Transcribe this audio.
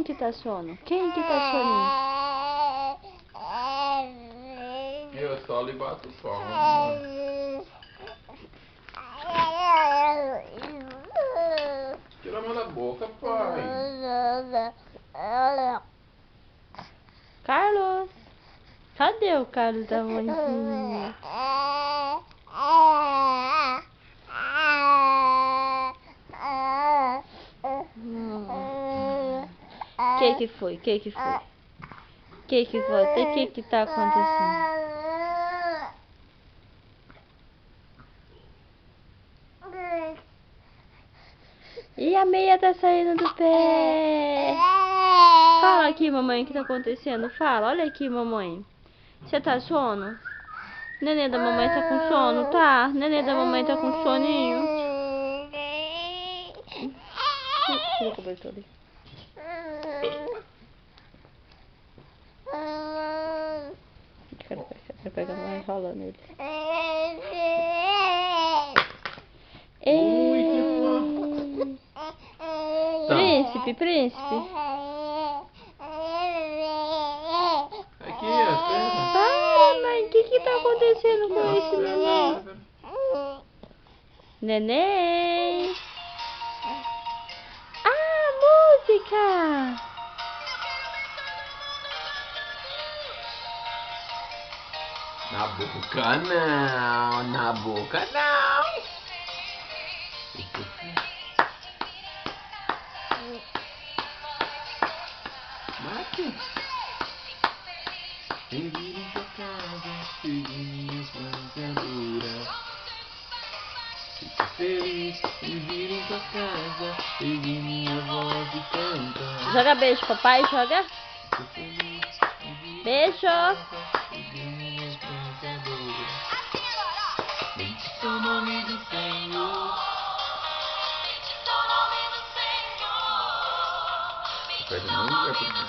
Quem que tá sono? Quem que tá soninho? Eu só lhe bato palma. Tira a mão da boca, pai. Carlos! Cadê o Carlos da mãezinha? Que foi? Que foi? Que foi? O que tá acontecendo? E a meia tá saindo do pé. Fala aqui, mamãe, o que tá acontecendo? Fala, olha aqui, mamãe. Você tá sono? Nenê da mamãe tá com sono, tá? Nenê da mamãe tá com soninho. Tira o cobertor ali. Quero pegar uma enrola nele. Príncipe. Aqui, ó. Para, mãe, o que tá acontecendo com esse neném? Neném! Ah, música! Na boca não, na boca não. Mate. Bem-vindo pra casa, filhinhas brincadeira. Fica feliz, bem-vindo pra casa, pegue minha voz e canta. Joga beijo, papai, joga. Fica feliz, Beijo. Bendito o nome do Senhor. Bendito o nome do Senhor.